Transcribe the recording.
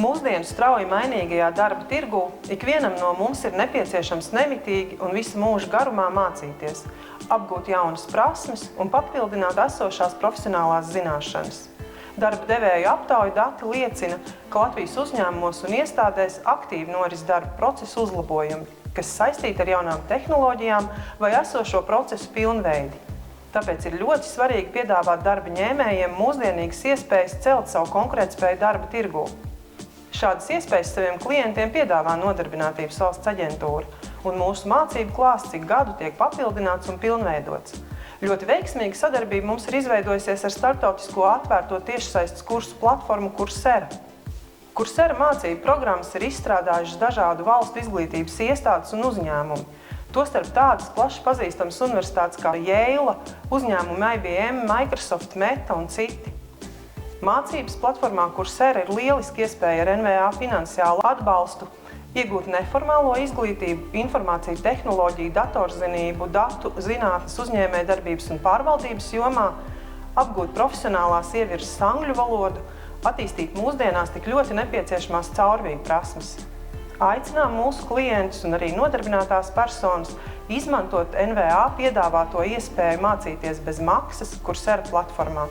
Mūsdienu strauji mainīgajā darba tirgū ikvienam no mums ir nepieciešams nemitīgi un visu mūžu garumā mācīties, apgūt jaunas prasmes un papildināt esošās profesionālās zināšanas. Darba devēju aptauju dati liecina, ka Latvijas uzņēmumos un iestādēs aktīvi noris darba procesu uzlabojumi, kas saistīti ar jaunām tehnoloģijām vai esošo procesu pilnveidi. Tāpēc ir ļoti svarīgi piedāvāt darba ņēmējiem mūsdienīgas iespējas celt savu konkurētspēju darba tirgū. Šādas iespējas saviem klientiem piedāvā Nodarbinātības valsts aģentūra, un mūsu mācību klāsts ik gadu tiek papildināts un pilnveidots. Ļoti veiksmīga sadarbība mums ir izveidojusies ar starptautisko atvērto tiešsaistes kursu platformu Coursera. Coursera mācību programmas ir izstrādājušas dažādu valstu izglītības iestādes un uzņēmumi. Tostarp tādas plaši pazīstamas universitātes kā Yale, uzņēmumi IBM, Microsoft, Meta un citi. Mācības platformā Coursera ir lieliski iespēja ar NVA finansiālu atbalstu iegūt neformālo izglītību, informāciju tehnoloģiju, datorzinību, datu, zinātnes, uzņēmējdarbības un pārvaldības jomā, apgūt profesionālās ievirzes angļu valodu, attīstīt mūsdienās tik ļoti nepieciešamās caurvīju prasmes. Aicinām mūsu klientus un arī nodarbinātās personas izmantot NVA piedāvāto iespēju mācīties bez maksas Coursera platformā.